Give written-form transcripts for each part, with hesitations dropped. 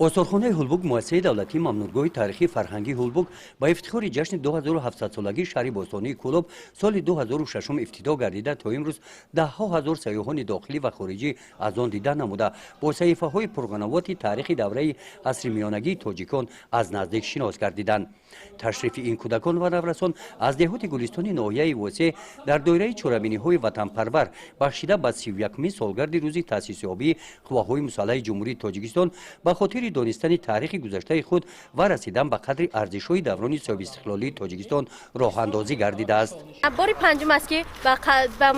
آثارخانه هولبوگ مؤسسه دولتی ممنونگاه تاریخی فرهنگی هولبوگ با افتخار جشن 2700 سالگی شهر باستانی کلوب سال 2006 افتتاح گردیده تا امروز ده ها هزار سیاحان داخلی و خارجی از آن دیدن نموده با صحیفه های پرقنوات تاریخی دوره عصر میانگی تاجیکان از نزدیک شناس گردیدند. تشریف این کودکان و نورسان از دهات گلستان ناحیه واسه در دایره چهارمینی های وطن پرور بخشیده به 31 سالگرد روز تأسیس یابی قواهای مسلح جمهوری تاجیکستان به خاطر دانستن تاریخ گذشته خود و رسیدن به قدر ارزش‌های دوران صاحب استقلالی تاجیکستان راه اندازی گردیده است. بار پنجم است که به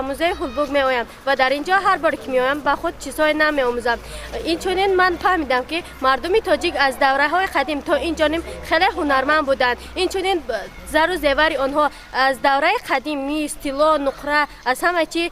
موزه هولبوگ میآیم و در اینجا هر بار که میآیم به خود چیزهای نو میآموزم. این چنین من فهمیدم که مردم تاجیک از دوره‌های قدیم تا این جانب خیلی هنرمند بودند. این چنین زر و زیور آنها از دوره قدیمی طلا نقره از همه چی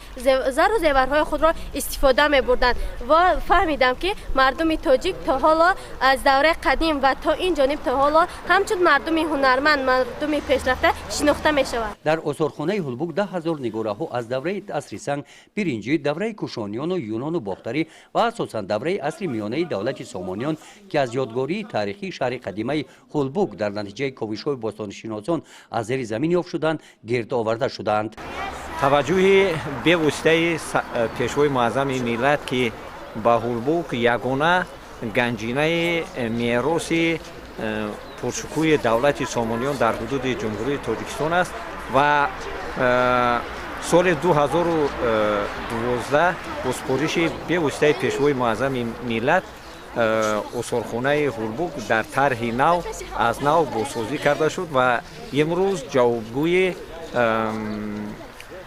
زر و زیورهای خود را استفاده می‌بردند و فهمیدم که مردم تاجیک تا حالا از دوره قدیم و تا این جانب تا حالا همچون مردم هنرمند مردم پیشرفته شناخته می‌شوند. در آثارخانه هولبوگ 10,000 نگاره‌ها از دوره عصر سنگ، برنجی، دوره کوشانیان و یونان و باختری و اساساً دوره عصر میانه دولت سامانیان که از یادگاری تاریخی شهر قدیمی هولبوگ در نتیجه کوشش‌های باستانشناسان از زیر زمین یافت شدند گرد آورده شدند. توجه به واسطه پیشوای معظم ملت که با هولبوگ یگانه گنجینه میراث پرشکوه دولت سامانیان در حدود جمهوری تاجیکستان است و سال 2012 با سپارش به واسطه پیشوای معظم ملت آثارخانه هولبوگ در طرح نو از نو بازسازی کرده شد و امروز جوابگوی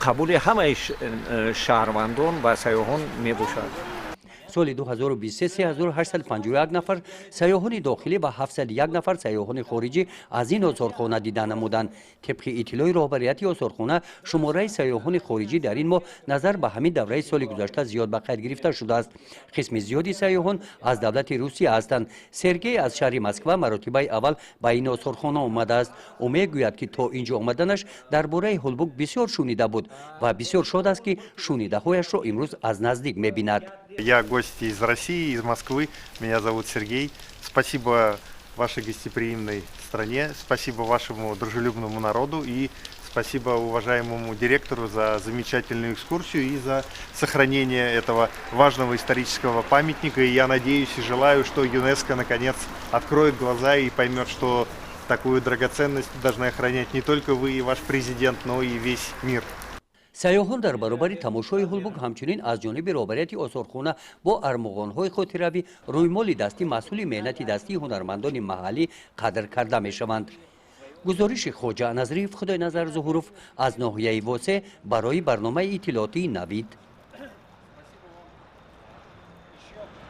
قبول همه شهروندان و سیاحان می باشد. سال 2023 3851 نفر سیاحان داخلی و 701 نفر سیاحان خارجی از این آثارخانه دیدن نمودند. طبق اطلاع رهبریت آثارخانه شماره سیاحان خارجی در این ماه نظر به همین دوره سال گذشته زیاد به قید گرفته شده است. قسم زیادی سیاحان از دولت روسیه هستند. سرگئی از شهر مسکو مراتبه اول به این آثارخانه آمده است و میگوید که تا اینجا آمدنش درباره هولبوگ بسیار شنیده بود و بسیار شاد است که شنیده هایش را امروز از نزدیک میبیند. Я гость из России, из Москвы. Меня зовут Сергей. Спасибо вашей гостеприимной стране, спасибо вашему дружелюбному народу и спасибо уважаемому директору за замечательную экскурсию и за сохранение этого важного исторического памятника. И я надеюсь и желаю, что ЮНЕСКО наконец откроет глаза и поймет, что такую драгоценность должны охранять не только вы и ваш президент, но и весь мир. سیاحان در برابر تماشای هولبوگ همچنین از جانب رهبریت آثارخانه با ارمغان‌های خاطره‌ای رویمال دستی مسئول مهنت دستی هنرمندان محلی قدر کرده می‌شوند. گزارش خواجه نظری خدای نظر ظهوروف از ناحیه واسه برای برنامه اطلاعاتی نوید.